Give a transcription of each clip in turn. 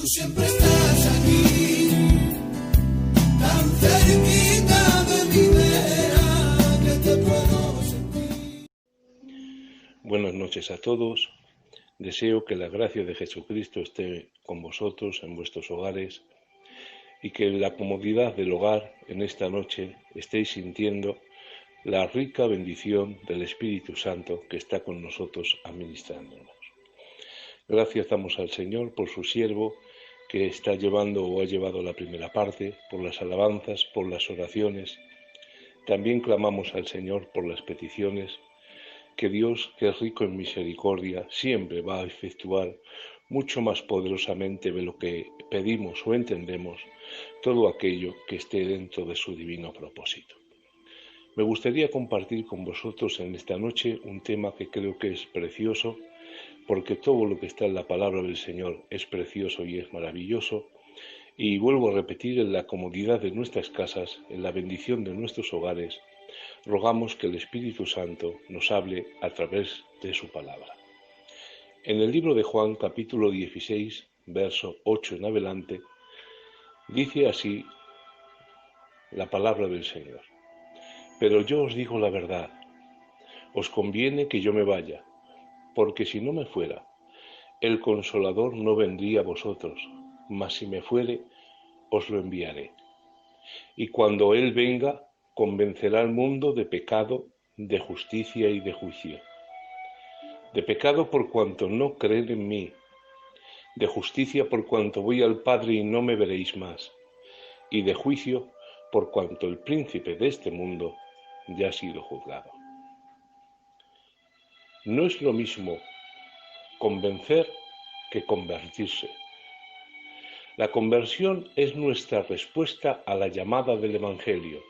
Tú siempre estás aquí, tan cerquita de mi vera, que te puedo sentir. Buenas noches a todos. Deseo que la gracia de Jesucristo esté con vosotros en vuestros hogares y que en la comodidad del hogar en esta noche estéis sintiendo la rica bendición del Espíritu Santo que está con nosotros administrándonos. Gracias damos al Señor por su siervo que está llevando o ha llevado la primera parte, por las alabanzas, por las oraciones. También clamamos al Señor por las peticiones, que Dios, que es rico en misericordia, siempre va a efectuar mucho más poderosamente de lo que pedimos o entendemos todo aquello que esté dentro de su divino propósito. Me gustaría compartir con vosotros en esta noche un tema que creo que es precioso, porque todo lo que está en la palabra del Señor es precioso y es maravilloso, y vuelvo a repetir, en la comodidad de nuestras casas, en la bendición de nuestros hogares, rogamos que el Espíritu Santo nos hable a través de su palabra. En el libro de Juan, capítulo 16, verso 8 en adelante, dice así la palabra del Señor. Pero yo os digo la verdad, os conviene que yo me vaya, porque si no me fuera, el Consolador no vendría a vosotros, mas si me fuere, os lo enviaré. Y cuando Él venga, convencerá al mundo de pecado, de justicia y de juicio. De pecado por cuanto no creen en mí, de justicia por cuanto voy al Padre y no me veréis más, y de juicio por cuanto el príncipe de este mundo ya ha sido juzgado. No es lo mismo convencer que convertirse. La conversión es nuestra respuesta a la llamada del Evangelio,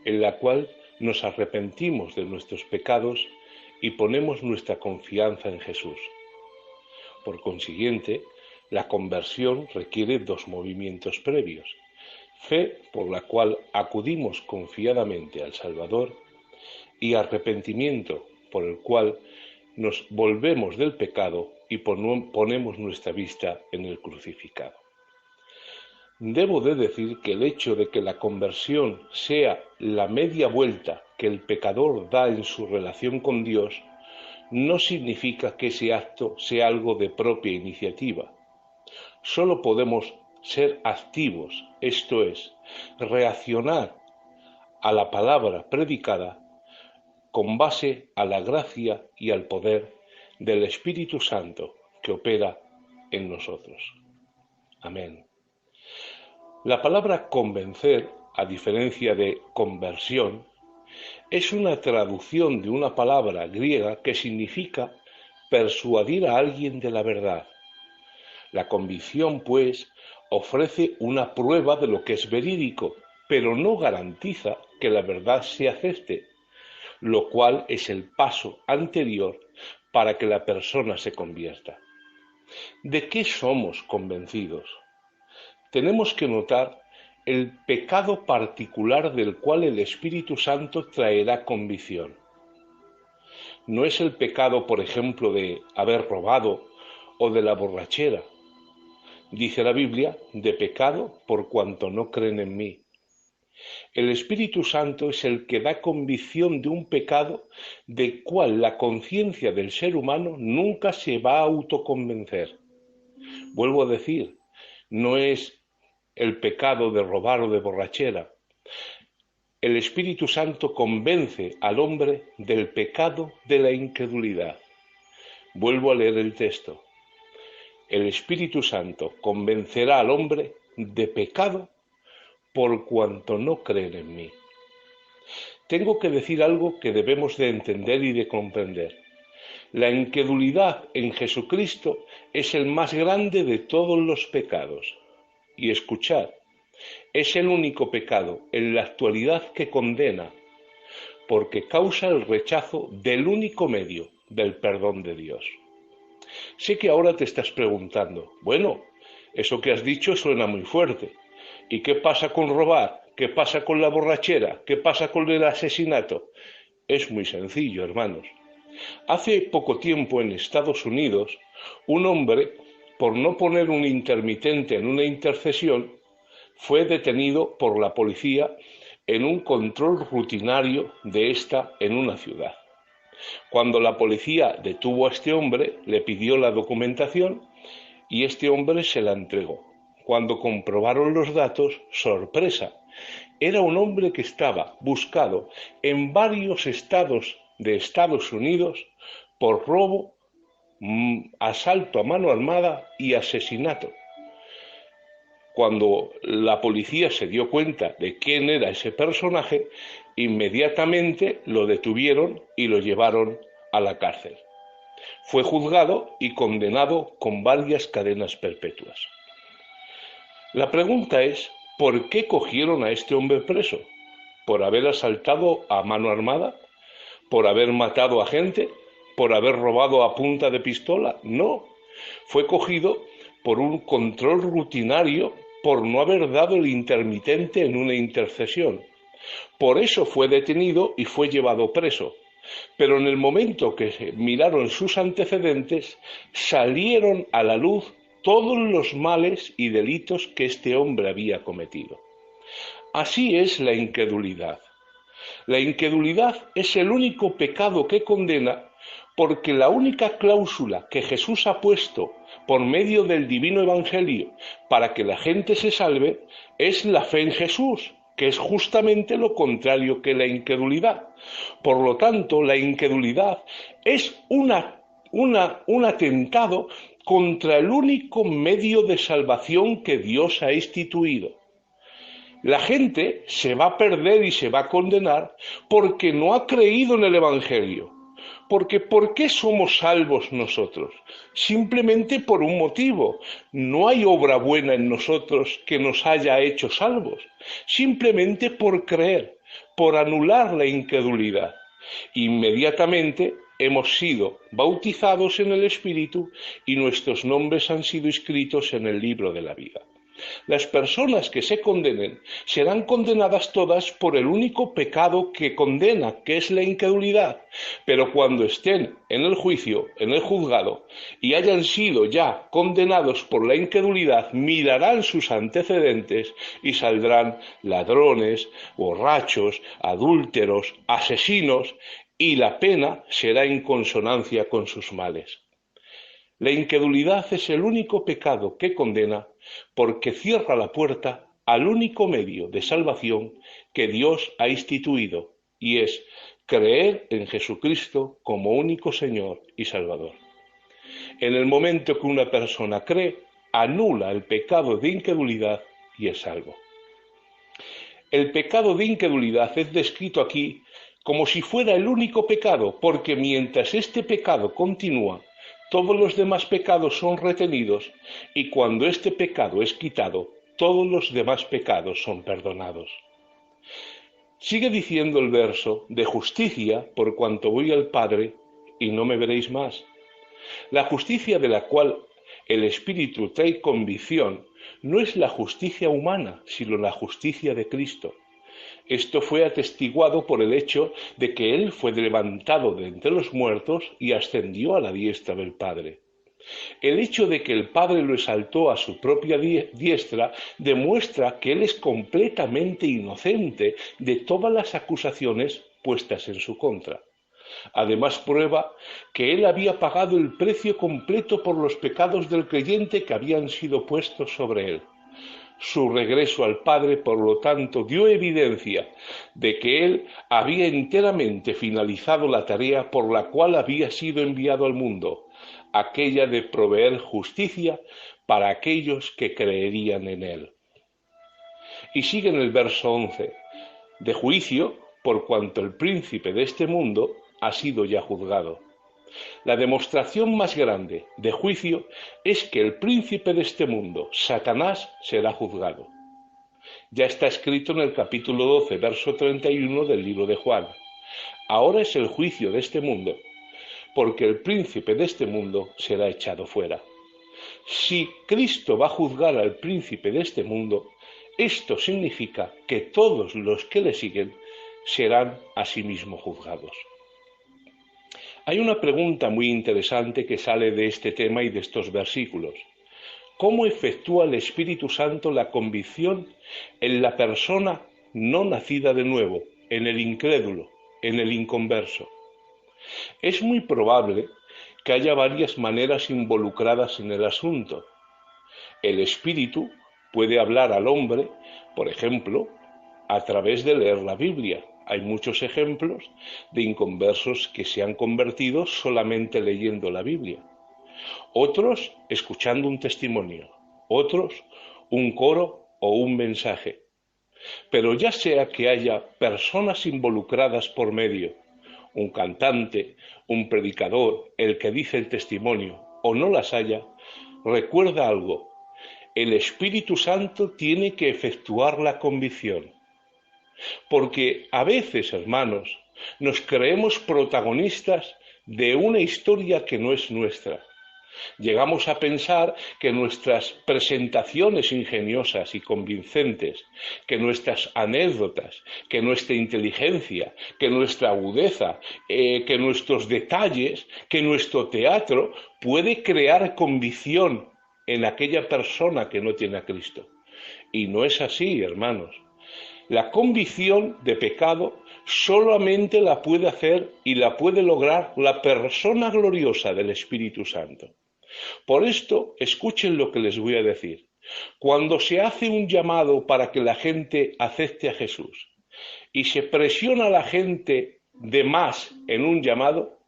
en la cual nos arrepentimos de nuestros pecados y ponemos nuestra confianza en Jesús. Por consiguiente, la conversión requiere dos movimientos previos: fe, por la cual acudimos confiadamente al Salvador, y arrepentimiento, por el cual nos volvemos del pecado y ponemos nuestra vista en el crucificado. Debo de decir que el hecho de que la conversión sea la media vuelta que el pecador da en su relación con Dios no significa que ese acto sea algo de propia iniciativa. Solo podemos ser activos, esto es, reaccionar a la palabra predicada con base a la gracia y al poder del Espíritu Santo que opera en nosotros. Amén. La palabra convencer, a diferencia de conversión, es una traducción de una palabra griega que significa persuadir a alguien de la verdad. La convicción, pues, ofrece una prueba de lo que es verídico, pero no garantiza que la verdad se acepte, lo cual es el paso anterior para que la persona se convierta. ¿De qué somos convencidos? Tenemos que notar el pecado particular del cual el Espíritu Santo traerá convicción. No es el pecado, por ejemplo, de haber robado o de la borrachera. Dice la Biblia, de pecado por cuanto no creen en mí. El Espíritu Santo es el que da convicción de un pecado del cual la conciencia del ser humano nunca se va a autoconvencer. Vuelvo a decir, no es el pecado de robar o de borrachera. El Espíritu Santo convence al hombre del pecado de la incredulidad. Vuelvo a leer el texto. El Espíritu Santo convencerá al hombre de pecado por cuanto no creen en mí. Tengo que decir algo que debemos de entender y de comprender. La incredulidad en Jesucristo es el más grande de todos los pecados. Y escuchad, es el único pecado en la actualidad que condena, porque causa el rechazo del único medio del perdón de Dios. Sé que ahora te estás preguntando, bueno, eso que has dicho suena muy fuerte. ¿Y qué pasa con robar? ¿Qué pasa con la borrachera? ¿Qué pasa con el asesinato? Es muy sencillo, hermanos. Hace poco tiempo en Estados Unidos, un hombre por no poner un intermitente en una intercesión, fue detenido por la policía en un control rutinario de esta en una ciudad. Cuando la policía detuvo a este hombre, le pidió la documentación y este hombre se la entregó. Cuando comprobaron los datos, sorpresa, era un hombre que estaba buscado en varios estados de Estados Unidos por robo, asalto a mano armada y asesinato. Cuando la policía se dio cuenta de quién era ese personaje, inmediatamente lo detuvieron y lo llevaron a la cárcel. Fue juzgado y condenado con varias cadenas perpetuas. La pregunta es, ¿por qué cogieron a este hombre preso? ¿Por haber asaltado a mano armada? ¿Por haber matado a gente? ¿Por haber robado a punta de pistola? No, fue cogido por un control rutinario por no haber dado el intermitente en una intercesión. Por eso fue detenido y fue llevado preso. Pero en el momento que miraron sus antecedentes, salieron a la luz todos los males y delitos que este hombre había cometido. Así es la incredulidad. La incredulidad es el único pecado que condena, porque la única cláusula que Jesús ha puesto por medio del divino evangelio para que la gente se salve es la fe en Jesús, que es justamente lo contrario que la incredulidad. Por lo tanto, la incredulidad es un atentado contra el único medio de salvación que Dios ha instituido. La gente se va a perder y se va a condenar porque no ha creído en el evangelio. Porque ¿por qué somos salvos nosotros? Simplemente por un motivo. No hay obra buena en nosotros que nos haya hecho salvos. Simplemente por creer, por anular la incredulidad. Inmediatamente hemos sido bautizados en el Espíritu y nuestros nombres han sido escritos en el libro de la vida. Las personas que se condenen serán condenadas todas por el único pecado que condena, que es la incredulidad. Pero cuando estén en el juicio, en el juzgado, y hayan sido ya condenados por la incredulidad, mirarán sus antecedentes y saldrán ladrones, borrachos, adúlteros, asesinos, y la pena será en consonancia con sus males. La incredulidad es el único pecado que condena porque cierra la puerta al único medio de salvación que Dios ha instituido, y es creer en Jesucristo como único Señor y Salvador. En el momento que una persona cree, anula el pecado de incredulidad y es salvo. El pecado de incredulidad es descrito aquí como si fuera el único pecado, porque mientras este pecado continúa, todos los demás pecados son retenidos y cuando este pecado es quitado, todos los demás pecados son perdonados. Sigue diciendo el verso, de justicia, por cuanto voy al Padre y no me veréis más. La justicia de la cual el Espíritu trae convicción no es la justicia humana, sino la justicia de Cristo. Esto fue atestiguado por el hecho de que Él fue levantado de entre los muertos y ascendió a la diestra del Padre. El hecho de que el Padre lo exaltó a su propia diestra demuestra que Él es completamente inocente de todas las acusaciones puestas en su contra. Además prueba que Él había pagado el precio completo por los pecados del creyente que habían sido puestos sobre Él. Su regreso al Padre, por lo tanto, dio evidencia de que Él había enteramente finalizado la tarea por la cual había sido enviado al mundo, aquella de proveer justicia para aquellos que creerían en Él. Y sigue en el verso 11, de juicio, por cuanto el príncipe de este mundo ha sido ya juzgado. La demostración más grande de juicio es que el príncipe de este mundo, Satanás, será juzgado. Ya está escrito en el capítulo 12, verso 31 del libro de Juan. Ahora es el juicio de este mundo, porque el príncipe de este mundo será echado fuera. Si Cristo va a juzgar al príncipe de este mundo, esto significa que todos los que le siguen serán asimismo juzgados. Hay una pregunta muy interesante que sale de este tema y de estos versículos. cómo efectúa el Espíritu Santo la convicción en la persona no nacida de nuevo, en el incrédulo, en el inconverso. Es muy probable que haya varias maneras involucradas en el asunto. El Espíritu puede hablar al hombre, por ejemplo, a través de leer la Biblia. Hay muchos ejemplos de inconversos que se han convertido solamente leyendo la Biblia. Otros escuchando un testimonio, otros un coro o un mensaje. Pero ya sea que haya personas involucradas por medio, un cantante, un predicador, el que dice el testimonio, o no las haya, recuerda algo: el Espíritu Santo tiene que efectuar la convicción. Porque a veces, hermanos, nos creemos protagonistas de una historia que no es nuestra. Llegamos a pensar que nuestras presentaciones ingeniosas y convincentes, que nuestras anécdotas, que nuestra inteligencia, que nuestra agudeza, que nuestros detalles, que nuestro teatro puede crear convicción en aquella persona que no tiene a Cristo. Y no es así, hermanos. La convicción de pecado solamente la puede hacer y la puede lograr la persona gloriosa del Espíritu Santo. Por esto, escuchen lo que les voy a decir. Cuando se hace un llamado para que la gente acepte a Jesús y se presiona a la gente de más en un llamado,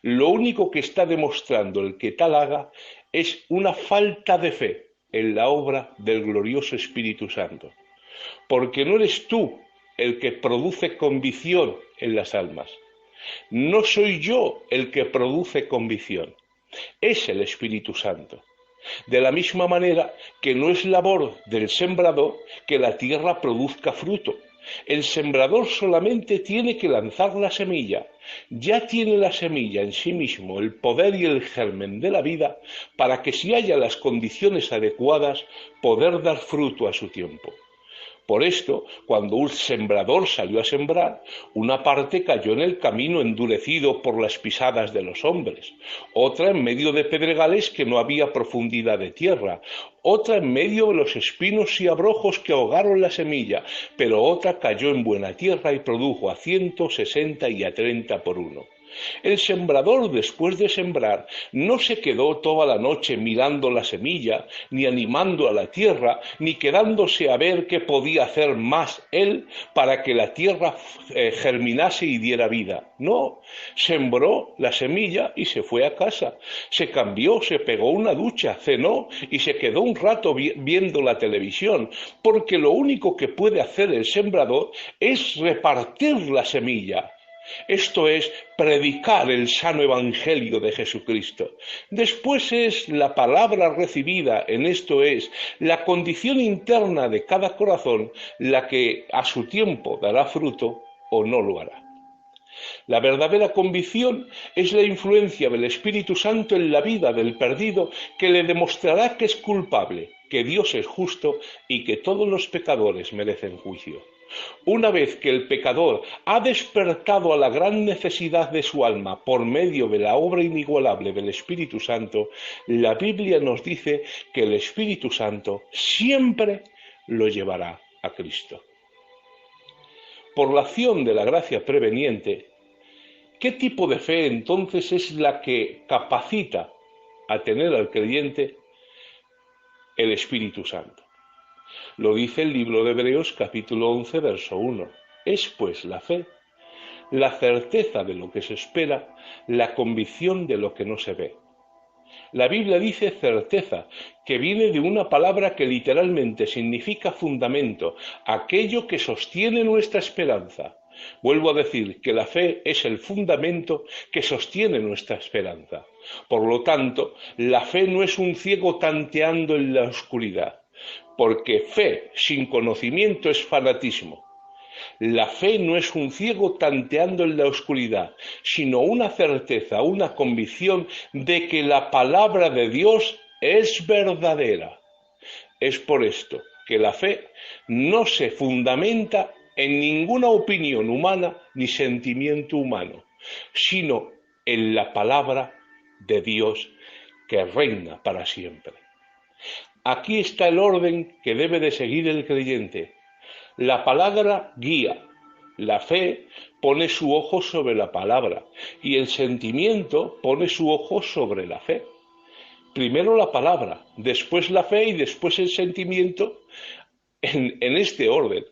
lo único que está demostrando el que tal haga es una falta de fe en la obra del glorioso Espíritu Santo. Porque no eres tú el que produce convicción en las almas. No soy yo el que produce convicción. Es el Espíritu Santo. De la misma manera que no es labor del sembrador que la tierra produzca fruto. El sembrador solamente tiene que lanzar la semilla. Ya tiene la semilla en sí mismo el poder y el germen de la vida para que, si haya las condiciones adecuadas, poder dar fruto a su tiempo. Por esto, cuando un sembrador salió a sembrar, una parte cayó en el camino endurecido por las pisadas de los hombres, otra en medio de pedregales que no había profundidad de tierra, otra en medio de los espinos y abrojos que ahogaron la semilla, pero otra cayó en buena tierra y produjo a 160 y a 30 por uno. El sembrador, después de sembrar, no se quedó toda la noche mirando la semilla, ni animando a la tierra, ni quedándose a ver qué podía hacer más él para que la tierra germinase y diera vida. No, sembró la semilla y se fue a casa. Se cambió, se pegó una ducha, cenó y se quedó un rato viendo la televisión, porque lo único que puede hacer el sembrador es repartir la semilla. Esto es predicar el sano evangelio de Jesucristo. Después es la palabra recibida, en esto es la condición interna de cada corazón la que a su tiempo dará fruto o no lo hará. La verdadera convicción es la influencia del Espíritu Santo en la vida del perdido, que le demostrará que es culpable, que Dios es justo y que todos los pecadores merecen juicio. Una vez que el pecador ha despertado a la gran necesidad de su alma por medio de la obra inigualable del Espíritu Santo, la Biblia nos dice que el Espíritu Santo siempre lo llevará a Cristo. Por la acción de la gracia preveniente, ¿qué tipo de fe entonces es la que capacita a tener al creyente el Espíritu Santo? Lo dice el libro de Hebreos capítulo 11, verso 1. Es pues la fe, la certeza de lo que se espera, la convicción de lo que no se ve. La Biblia dice certeza, que viene de una palabra que literalmente significa fundamento, aquello que sostiene nuestra esperanza. Vuelvo a decir que la fe es el fundamento que sostiene nuestra esperanza. Por lo tanto, la fe no es un ciego tanteando en la oscuridad, porque fe sin conocimiento es fanatismo. La fe no es un ciego tanteando en la oscuridad, sino una certeza, una convicción de que la palabra de Dios es verdadera. Es por esto que la fe no se fundamenta en ninguna opinión humana ni sentimiento humano, sino en la palabra de Dios que reina para siempre. Aquí está el orden que debe de seguir el creyente. La palabra guía. La fe pone su ojo sobre la palabra y el sentimiento pone su ojo sobre la fe. Primero la palabra, después la fe y después el sentimiento en este orden.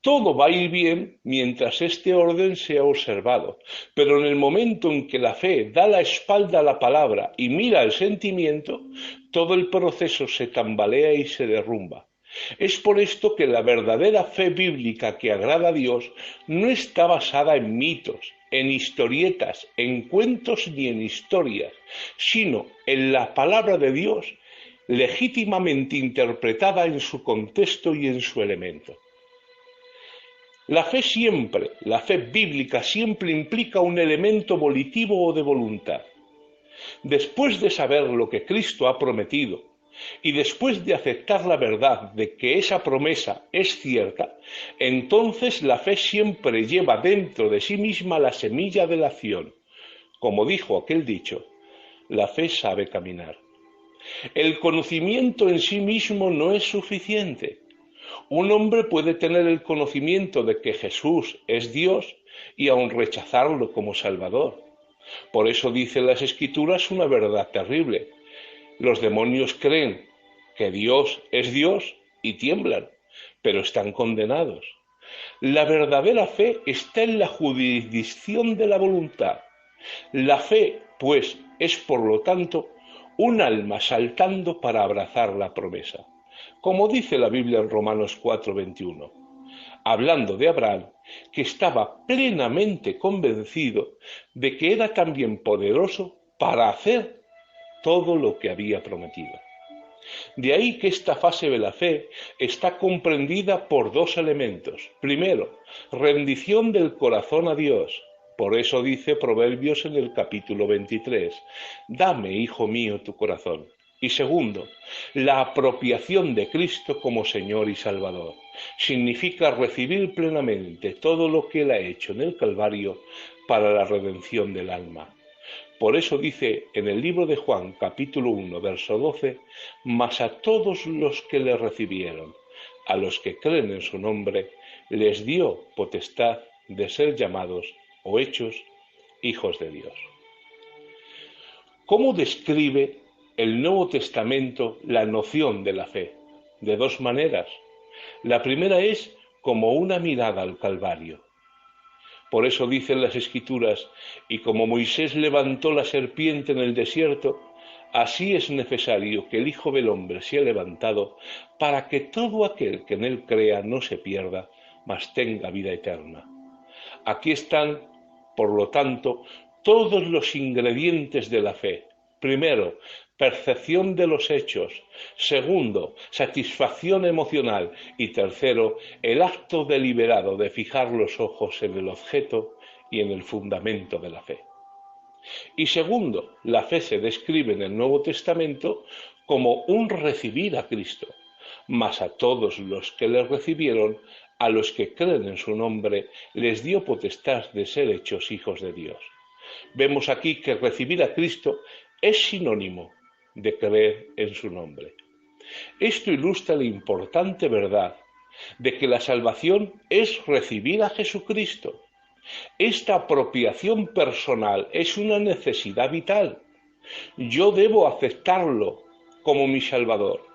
Todo va a ir bien mientras este orden sea observado, pero en el momento en que la fe da la espalda a la palabra y mira el sentimiento, todo el proceso se tambalea y se derrumba. Es por esto que la verdadera fe bíblica que agrada a Dios no está basada en mitos, en historietas, en cuentos ni en historias, sino en la palabra de Dios legítimamente interpretada en su contexto y en su elemento. La fe bíblica siempre implica un elemento volitivo o de voluntad. Después de saber lo que Cristo ha prometido y después de aceptar la verdad de que esa promesa es cierta, entonces la fe siempre lleva dentro de sí misma la semilla de la acción. Como dijo aquel dicho, la fe sabe caminar. El conocimiento en sí mismo no es suficiente. Un hombre puede tener el conocimiento de que Jesús es Dios y aún rechazarlo como Salvador. Por eso dicen las Escrituras una verdad terrible. Los demonios creen que Dios es Dios y tiemblan, pero están condenados. La verdadera fe está en la jurisdicción de la voluntad. La fe, pues, es por lo tanto un alma saltando para abrazar la promesa. Como dice la Biblia en Romanos 4:21, hablando de Abraham, que estaba plenamente convencido de que era también poderoso para hacer todo lo que había prometido. De ahí que esta fase de la fe está comprendida por dos elementos. Primero, rendición del corazón a Dios. Por eso dice Proverbios en el capítulo 23, dame, hijo mío, tu corazón. Y segundo, la apropiación de Cristo como Señor y Salvador. Significa recibir plenamente todo lo que Él ha hecho en el Calvario para la redención del alma. Por eso dice en el libro de Juan, capítulo 1, verso 12, mas a todos los que le recibieron, a los que creen en su nombre, les dio potestad de ser llamados o hechos hijos de Dios. ¿Cómo describe el Nuevo Testamento la noción de la fe? De dos maneras. La primera es como una mirada al Calvario. Por eso dicen las Escrituras, y como Moisés levantó la serpiente en el desierto, así es necesario que el Hijo del Hombre sea levantado para que todo aquel que en él crea no se pierda, mas tenga vida eterna. Aquí están, por lo tanto, todos los ingredientes de la fe. Primero, percepción de los hechos. Segundo, satisfacción emocional. Y tercero, el acto deliberado de fijar los ojos en el objeto y en el fundamento de la fe. Y segundo, la fe se describe en el Nuevo Testamento como un recibir a Cristo, mas a todos los que le recibieron, a los que creen en su nombre, les dio potestad de ser hechos hijos de Dios. Vemos aquí que recibir a Cristo es sinónimo de creer en su nombre. Esto ilustra la importante verdad de que la salvación es recibir a Jesucristo. Esta apropiación personal es una necesidad vital. Yo debo aceptarlo como mi Salvador,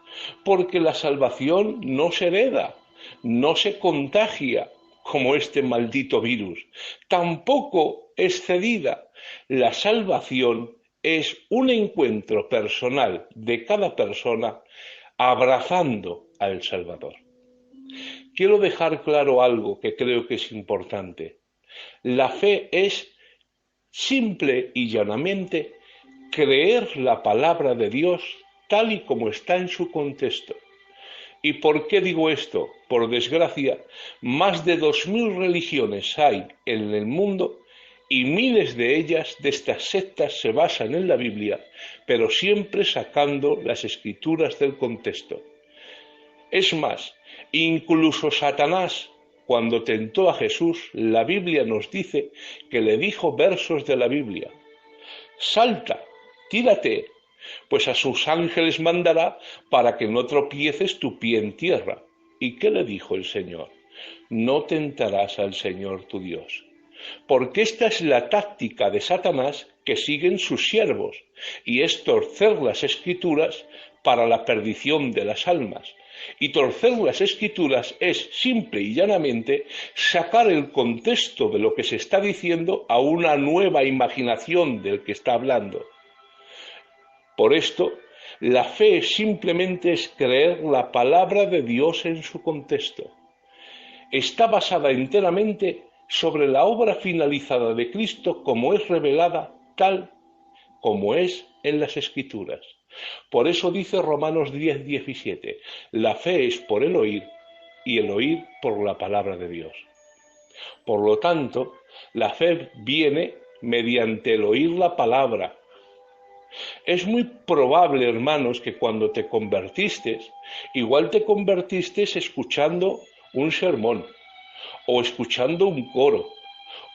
porque la salvación no se hereda, no se contagia como este maldito virus, tampoco es cedida. La salvación es un encuentro personal de cada persona abrazando al Salvador. Quiero dejar claro algo que creo que es importante. La fe es simple y llanamente creer la palabra de Dios tal y como está en su contexto. ¿Y por qué digo esto? Por desgracia, más de 2000 religiones hay en el mundo y miles de ellas, de estas sectas, se basan en la Biblia, pero siempre sacando las Escrituras del contexto. Es más, incluso Satanás, cuando tentó a Jesús, la Biblia nos dice que le dijo versos de la Biblia. Salta, tírate, Pues a sus ángeles mandará para que no tropieces tu pie en tierra. ¿Y qué le dijo el Señor? No tentarás al Señor tu Dios. Porque esta es la táctica de Satanás que siguen sus siervos, y es torcer las Escrituras para la perdición de las almas. Y torcer las Escrituras es simple y llanamente sacar el contexto de lo que se está diciendo a una nueva imaginación del que está hablando. Por esto, la fe simplemente es creer la palabra de Dios en su contexto. Está basada enteramente sobre la obra finalizada de Cristo como es revelada tal como es en las Escrituras. Por eso dice Romanos 10:17, la fe es por el oír y el oír por la palabra de Dios. Por lo tanto, la fe viene mediante el oír la palabra. Es muy probable, hermanos, que cuando te convertiste, igual te convertiste escuchando un sermón, o escuchando un coro,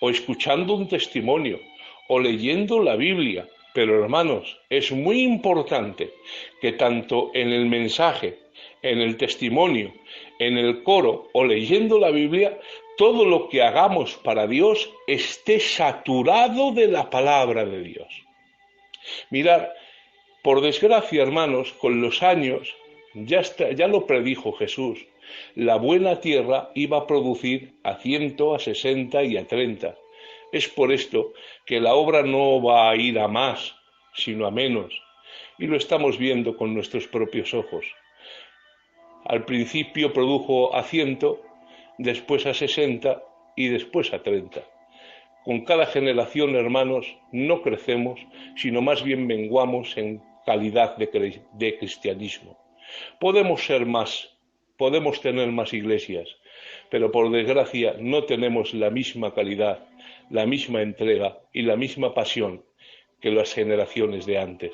o escuchando un testimonio, o leyendo la Biblia. Pero, hermanos, es muy importante que tanto en el mensaje, en el testimonio, en el coro o leyendo la Biblia, todo lo que hagamos para Dios esté saturado de la palabra de Dios. Mirad, por desgracia, hermanos, con los años, ya lo predijo Jesús, la buena tierra iba a producir a 100, a 60 y a 30. Es por esto que la obra no va a ir a más, sino a menos, y lo estamos viendo con nuestros propios ojos. Al principio produjo a 100, después a 60 y después a 30. Con cada generación, hermanos, no crecemos, sino más bien menguamos en calidad de cristianismo. Podemos ser más, podemos tener más iglesias, pero por desgracia no tenemos la misma calidad, la misma entrega y la misma pasión que las generaciones de antes.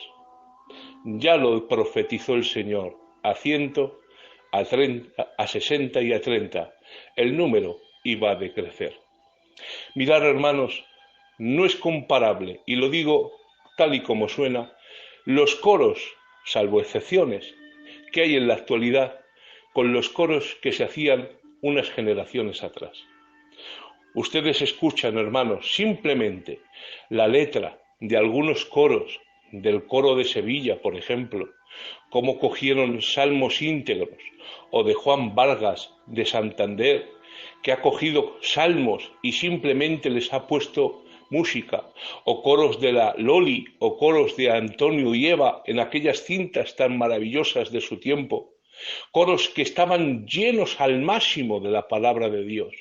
Ya lo profetizó el Señor, a 100, a 30, a 60 y a 30, el número iba a decrecer. Mirad, hermanos, no es comparable, y lo digo tal y como suena, los coros, salvo excepciones, que hay en la actualidad, con los coros que se hacían unas generaciones atrás. Ustedes escuchan, hermanos, simplemente la letra de algunos coros, del coro de Sevilla, por ejemplo, cómo cogieron salmos íntegros, o de Juan Vargas de Santander, que ha cogido salmos y simplemente les ha puesto música, o coros de la Loli, o coros de Antonio y Eva en aquellas cintas tan maravillosas de su tiempo, coros que estaban llenos al máximo de la palabra de Dios.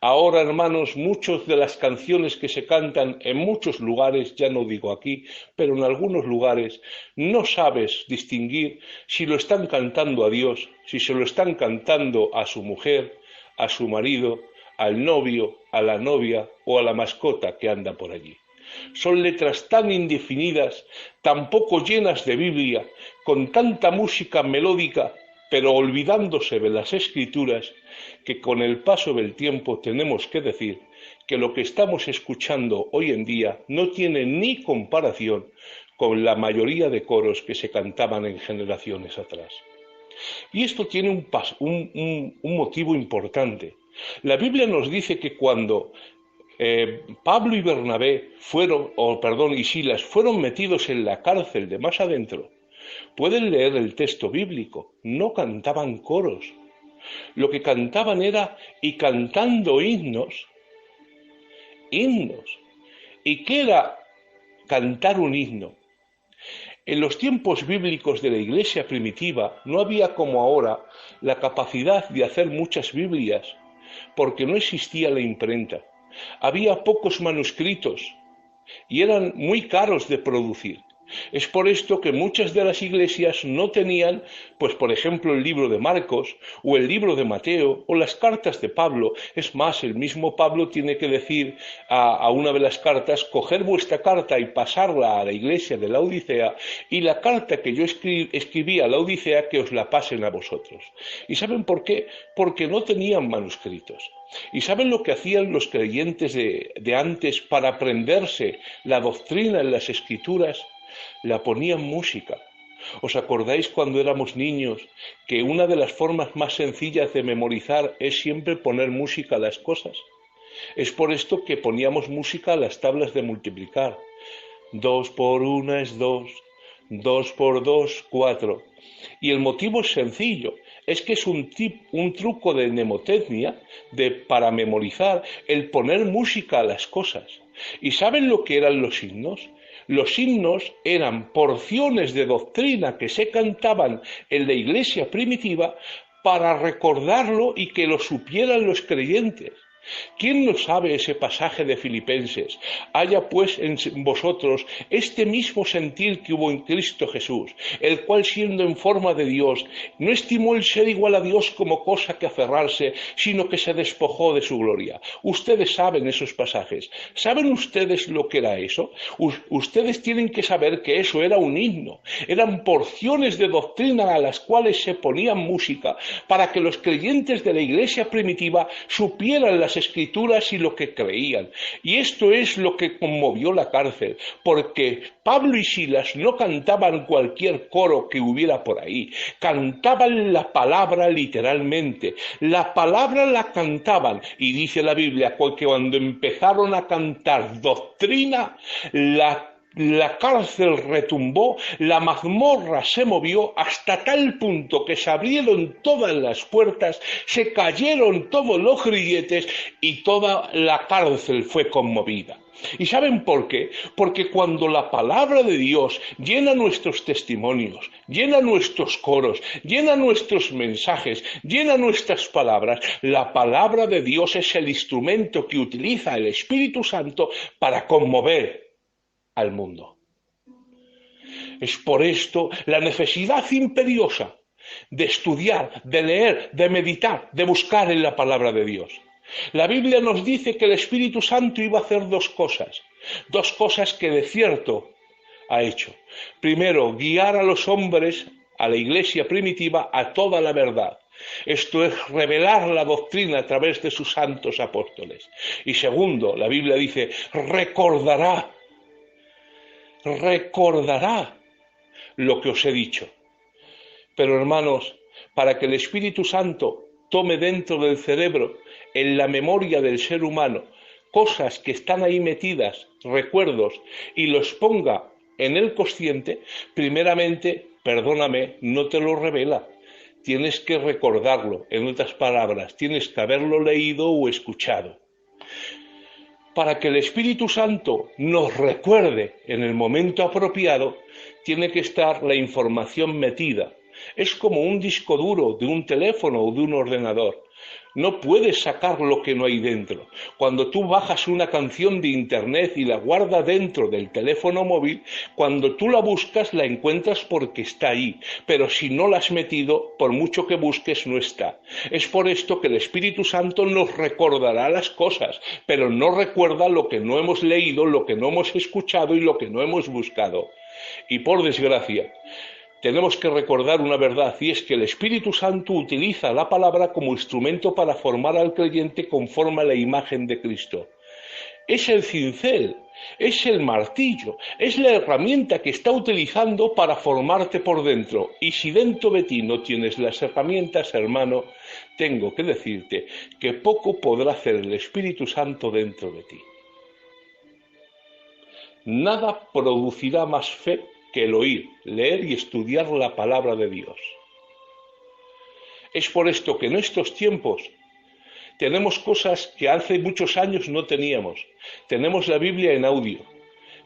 Ahora, hermanos, muchas de las canciones que se cantan en muchos lugares, ya no digo aquí, pero en algunos lugares, no sabes distinguir si lo están cantando a Dios, si se lo están cantando a su mujer, a su marido, al novio, a la novia o a la mascota que anda por allí. Son letras tan indefinidas, tan poco llenas de Biblia, con tanta música melódica, pero olvidándose de las Escrituras, que con el paso del tiempo tenemos que decir que lo que estamos escuchando hoy en día no tiene ni comparación con la mayoría de coros que se cantaban en generaciones atrás. Y esto tiene un motivo importante. La Biblia nos dice que cuando Pablo y Bernabé y Silas fueron metidos en la cárcel de más adentro, pueden leer el texto bíblico, no cantaban coros. Lo que cantaban era, y cantando himnos. ¿Y qué era cantar un himno? En los tiempos bíblicos de la iglesia primitiva no había como ahora la capacidad de hacer muchas Biblias, porque no existía la imprenta. Había pocos manuscritos y eran muy caros de producir. Es por esto que muchas de las iglesias no tenían, pues por ejemplo, el libro de Marcos o el libro de Mateo o las cartas de Pablo. Es más, el mismo Pablo tiene que decir a una de las cartas, coger vuestra carta y pasarla a la iglesia de la Odisea, y la carta que yo escribí a la Odisea que os la pasen a vosotros. ¿Y saben por qué? Porque no tenían manuscritos. ¿Y saben lo que hacían los creyentes de antes para aprenderse la doctrina en las Escrituras? La ponían música. ¿Os acordáis cuando éramos niños que una de las formas más sencillas de memorizar es siempre poner música a las cosas? Es por esto que poníamos música a las tablas de multiplicar. 2 por 1 es 2, 2 por 2, 4. Y el motivo es sencillo, es que es un truco de mnemotecnia para memorizar el poner música a las cosas. ¿Y saben lo que eran los himnos? Los himnos eran porciones de doctrina que se cantaban en la iglesia primitiva para recordarlo y que lo supieran los creyentes. ¿Quién no sabe ese pasaje de Filipenses? Haya pues en vosotros este mismo sentir que hubo en Cristo Jesús, el cual siendo en forma de Dios, no estimó el ser igual a Dios como cosa que aferrarse, sino que se despojó de su gloria. Ustedes saben esos pasajes. ¿Saben ustedes lo que era eso? Ustedes tienen que saber que eso era un himno. Eran porciones de doctrina a las cuales se ponían música para que los creyentes de la iglesia primitiva supieran las escrituras y lo que creían. Y esto es lo que conmovió la cárcel, porque Pablo y Silas no cantaban cualquier coro que hubiera por ahí, cantaban la palabra literalmente, la palabra la cantaban, y dice la Biblia que cuando empezaron a cantar doctrina, la cárcel retumbó, la mazmorra se movió hasta tal punto que se abrieron todas las puertas, se cayeron todos los grilletes y toda la cárcel fue conmovida. ¿Y saben por qué? Porque cuando la palabra de Dios llena nuestros testimonios, llena nuestros coros, llena nuestros mensajes, llena nuestras palabras, la palabra de Dios es el instrumento que utiliza el Espíritu Santo para conmover al mundo. Es por esto la necesidad imperiosa de estudiar, de leer, de meditar, de buscar en la palabra de Dios. La Biblia nos dice que el Espíritu Santo iba a hacer dos cosas que de cierto ha hecho. Primero, guiar a los hombres, a la iglesia primitiva, a toda la verdad. Esto es revelar la doctrina a través de sus santos apóstoles. Y segundo, la Biblia dice, recordará lo que os he dicho. Pero hermanos, para que el Espíritu Santo tome dentro del cerebro, en la memoria del ser humano, cosas que están ahí metidas, recuerdos, y los ponga en el consciente, primeramente, perdóname, no te lo revela. Tienes que recordarlo, en otras palabras, tienes que haberlo leído o escuchado. Para que el Espíritu Santo nos recuerde en el momento apropiado, tiene que estar la información metida. Es como un disco duro de un teléfono o de un ordenador. No puedes sacar lo que no hay dentro. Cuando tú bajas una canción de internet y la guardas dentro del teléfono móvil, cuando tú la buscas la encuentras porque está ahí, pero si no la has metido, por mucho que busques no está. Es por esto que el Espíritu Santo nos recordará las cosas, pero no recuerda lo que no hemos leído, lo que no hemos escuchado y lo que no hemos buscado. Y por desgracia, tenemos que recordar una verdad, y es que el Espíritu Santo utiliza la palabra como instrumento para formar al creyente conforme a la imagen de Cristo. Es el cincel, es el martillo, es la herramienta que está utilizando para formarte por dentro. Y si dentro de ti no tienes las herramientas, hermano, tengo que decirte que poco podrá hacer el Espíritu Santo dentro de ti. Nada producirá más fe que el oír, leer y estudiar la palabra de Dios. Es por esto que en estos tiempos tenemos cosas que hace muchos años no teníamos. Tenemos la Biblia en audio,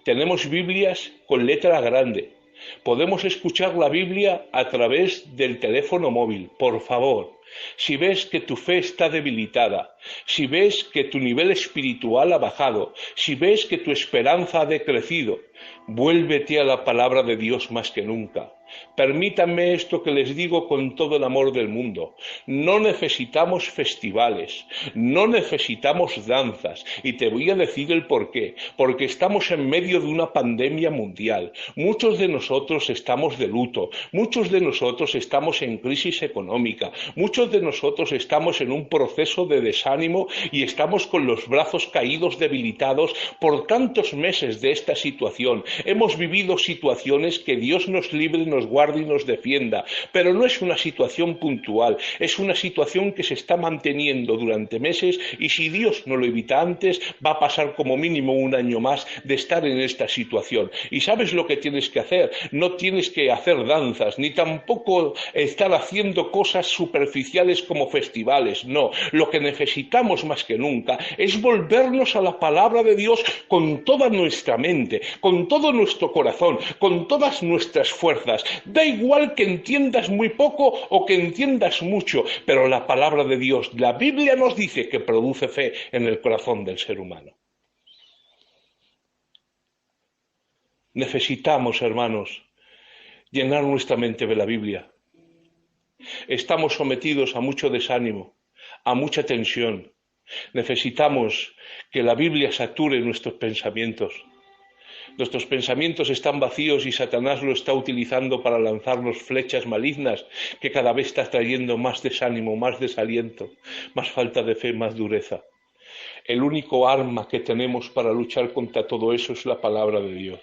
tenemos Biblias con letra grande, podemos escuchar la Biblia a través del teléfono móvil. Por favor, si ves que tu fe está debilitada, si ves que tu nivel espiritual ha bajado, si ves que tu esperanza ha decrecido, vuélvete a la palabra de Dios más que nunca. Permítanme esto que les digo con todo el amor del mundo. No necesitamos festivales, no necesitamos danzas. Y te voy a decir el por qué. Porque estamos en medio de una pandemia mundial. Muchos de nosotros estamos de luto. Muchos de nosotros estamos en crisis económica. Muchos de nosotros estamos en un proceso de desánimo y estamos con los brazos caídos, debilitados por tantos meses de esta situación. Hemos vivido situaciones que Dios nos libre, nos guarde y nos defienda, pero no es una situación puntual, es una situación que se está manteniendo durante meses y si Dios no lo evita antes, va a pasar como mínimo un año más de estar en esta situación. ¿Y sabes lo que tienes que hacer? No tienes que hacer danzas, ni tampoco estar haciendo cosas superficiales como festivales, no. Lo que necesitamos más que nunca es volvernos a la palabra de Dios con toda nuestra mente, con todo nuestro corazón, con todas nuestras fuerzas. Da igual que entiendas muy poco o que entiendas mucho, pero la palabra de Dios, la Biblia nos dice que produce fe en el corazón del ser humano. Necesitamos, hermanos, llenar nuestra mente de la Biblia. Estamos sometidos a mucho desánimo, a mucha tensión. Necesitamos que la Biblia sature nuestros pensamientos. Nuestros pensamientos están vacíos y Satanás lo está utilizando para lanzarnos flechas malignas que cada vez está trayendo más desánimo, más desaliento, más falta de fe, más dureza. El único arma que tenemos para luchar contra todo eso es la palabra de Dios.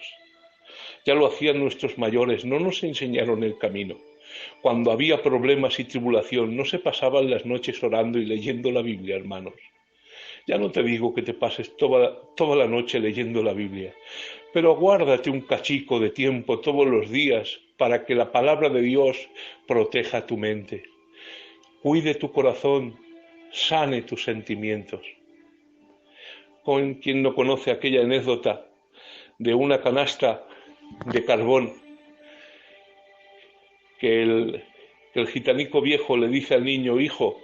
Ya lo hacían nuestros mayores, no nos enseñaron el camino. Cuando había problemas y tribulación, no se pasaban las noches orando y leyendo la Biblia, hermanos. Ya no te digo que te pases toda la noche leyendo la Biblia, pero guárdate un cachico de tiempo todos los días para que la palabra de Dios proteja tu mente, cuide tu corazón, sane tus sentimientos. Con quien no conoce aquella anécdota de una canasta de carbón que el gitanico viejo le dice al niño: hijo,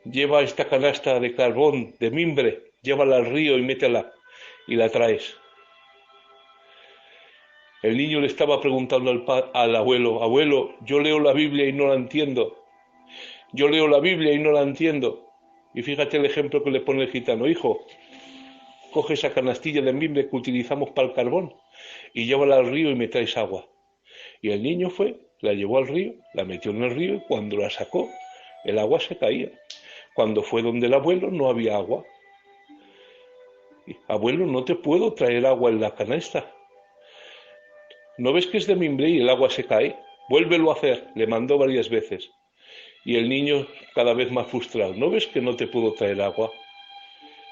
lleva esta canasta de carbón, de mimbre, llévala al río y métela y la traes. El niño le estaba preguntando al abuelo: abuelo, yo leo la Biblia y no la entiendo. Yo leo la Biblia y no la entiendo. Y fíjate el ejemplo que le pone el gitano: hijo, coge esa canastilla de mimbre que utilizamos para el carbón y llévala al río y me traes agua. Y el niño fue, la llevó al río, la metió en el río y cuando la sacó, el agua se caía. Cuando fue donde el abuelo no había agua. Abuelo, no te puedo traer agua en la canasta. ¿No ves que es de mimbre y el agua se cae? Vuélvelo a hacer. Le mandó varias veces. Y el niño cada vez más frustrado: ¿no ves que no te puedo traer agua?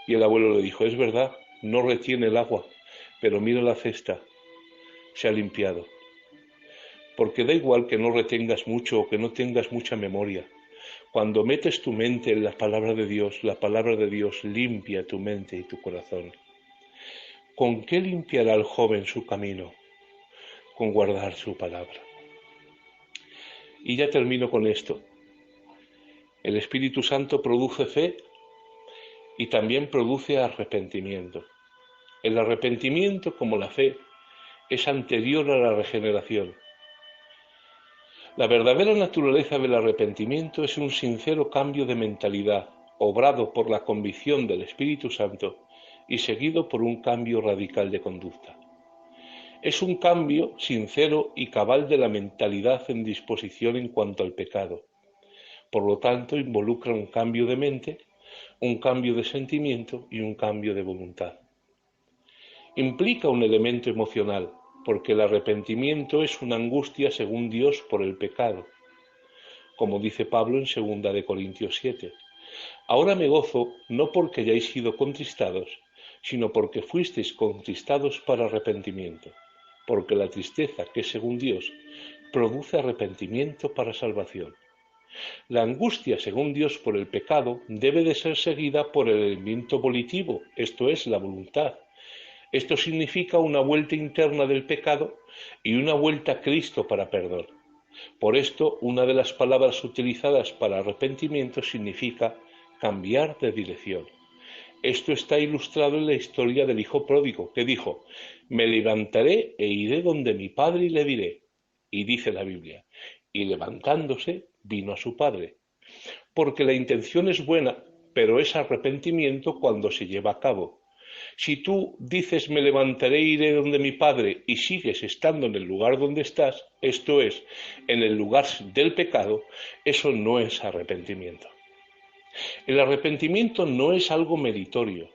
Y el abuelo le dijo: es verdad, no retiene el agua, pero mira la cesta, se ha limpiado. Porque da igual que no retengas mucho o que no tengas mucha memoria. Cuando metes tu mente en la palabra de Dios, la palabra de Dios limpia tu mente y tu corazón. ¿Con qué limpiará el joven su camino? Con guardar su palabra. Y ya termino con esto. El Espíritu Santo produce fe y también produce arrepentimiento. El arrepentimiento, como la fe, es anterior a la regeneración. La verdadera naturaleza del arrepentimiento es un sincero cambio de mentalidad, obrado por la convicción del Espíritu Santo y seguido por un cambio radical de conducta. Es un cambio sincero y cabal de la mentalidad en disposición en cuanto al pecado. Por lo tanto, involucra un cambio de mente, un cambio de sentimiento y un cambio de voluntad. Implica un elemento emocional, porque el arrepentimiento es una angustia según Dios por el pecado. Como dice Pablo en 2 Corintios 7. Ahora me gozo no porque hayáis sido contristados, sino porque fuisteis contristados para arrepentimiento. Porque la tristeza, que es según Dios, produce arrepentimiento para salvación. La angustia, según Dios, por el pecado debe de ser seguida por el elemento volitivo, esto es, la voluntad. Esto significa una vuelta interna del pecado y una vuelta a Cristo para perdón. Por esto, una de las palabras utilizadas para arrepentimiento significa cambiar de dirección. Esto está ilustrado en la historia del hijo pródigo, que dijo: me levantaré e iré donde mi padre y le diré: Y dice la Biblia, y levantándose vino a su padre. Porque la intención es buena, pero es arrepentimiento cuando se lleva a cabo. Si tú dices me levantaré e iré donde mi padre y sigues estando en el lugar donde estás, esto es, en el lugar del pecado, eso no es arrepentimiento. El arrepentimiento no es algo meritorio.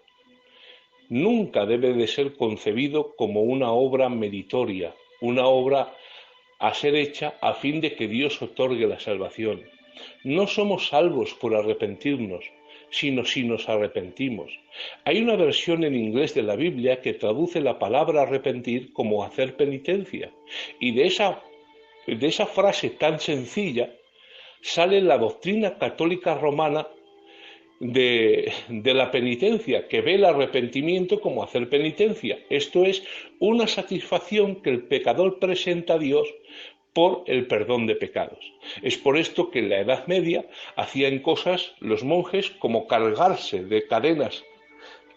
Nunca debe de ser concebido como una obra meritoria, una obra a ser hecha a fin de que Dios otorgue la salvación. No somos salvos por arrepentirnos, sino si nos arrepentimos. Hay una versión en inglés de la Biblia que traduce la palabra arrepentir como hacer penitencia. Y de esa frase tan sencilla sale la doctrina católica romana de la penitencia, que ve el arrepentimiento como hacer penitencia. Esto es una satisfacción que el pecador presenta a Dios por el perdón de pecados. Es por esto que en la Edad Media hacían cosas los monjes como cargarse de cadenas,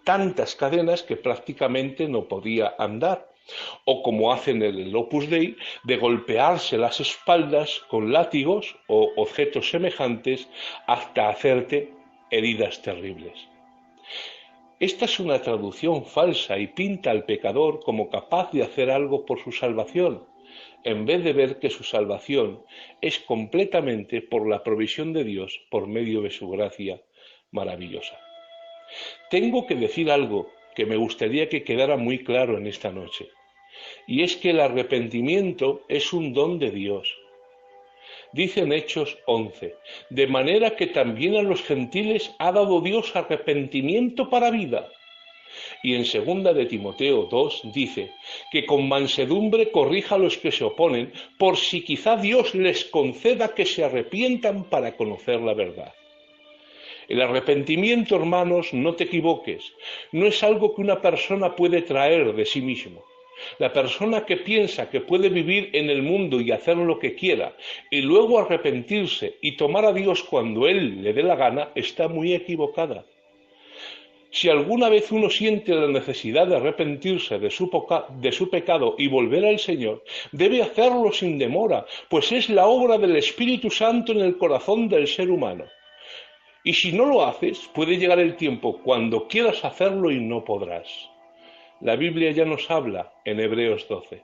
tantas cadenas que prácticamente no podía andar, o como hacen en el Opus Dei, de golpearse las espaldas con látigos o objetos semejantes hasta hacerte heridas terribles. Esta es una traducción falsa y pinta al pecador como capaz de hacer algo por su salvación, en vez de ver que su salvación es completamente por la provisión de Dios por medio de su gracia maravillosa. Tengo que decir algo que me gustaría que quedara muy claro en esta noche, y es que el arrepentimiento es un don de Dios. Dice en Hechos 11, de manera que también a los gentiles ha dado Dios arrepentimiento para vida. Y en 2 de Timoteo 2 dice que con mansedumbre corrija a los que se oponen, por si quizá Dios les conceda que se arrepientan para conocer la verdad. El arrepentimiento, hermanos, no te equivoques, no es algo que una persona puede traer de sí mismo. La persona que piensa que puede vivir en el mundo y hacer lo que quiera y luego arrepentirse y tomar a Dios cuando Él le dé la gana, está muy equivocada. Si alguna vez uno siente la necesidad de arrepentirse de su pecado y volver al Señor, debe hacerlo sin demora, pues es la obra del Espíritu Santo en el corazón del ser humano. Y si no lo haces, puede llegar el tiempo cuando quieras hacerlo y no podrás. La Biblia ya nos habla en Hebreos 12.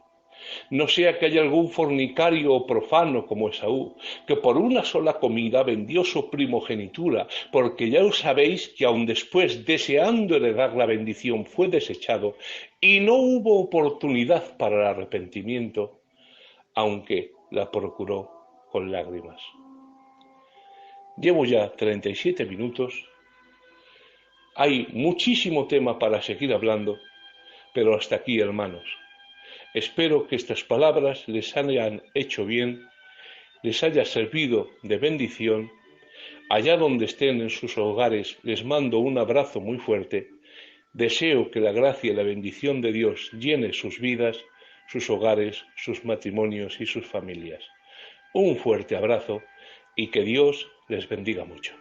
No sea que haya algún fornicario o profano como Esaú, que por una sola comida vendió su primogenitura, porque ya os sabéis que aun después, deseando heredar la bendición, fue desechado, y no hubo oportunidad para el arrepentimiento, aunque la procuró con lágrimas. Llevo ya 37 minutos, hay muchísimo tema para seguir hablando, pero hasta aquí, hermanos. Espero que estas palabras les hayan hecho bien, les haya servido de bendición. Allá donde estén en sus hogares, les mando un abrazo muy fuerte. Deseo que la gracia y la bendición de Dios llene sus vidas, sus hogares, sus matrimonios y sus familias. Un fuerte abrazo y que Dios les bendiga mucho.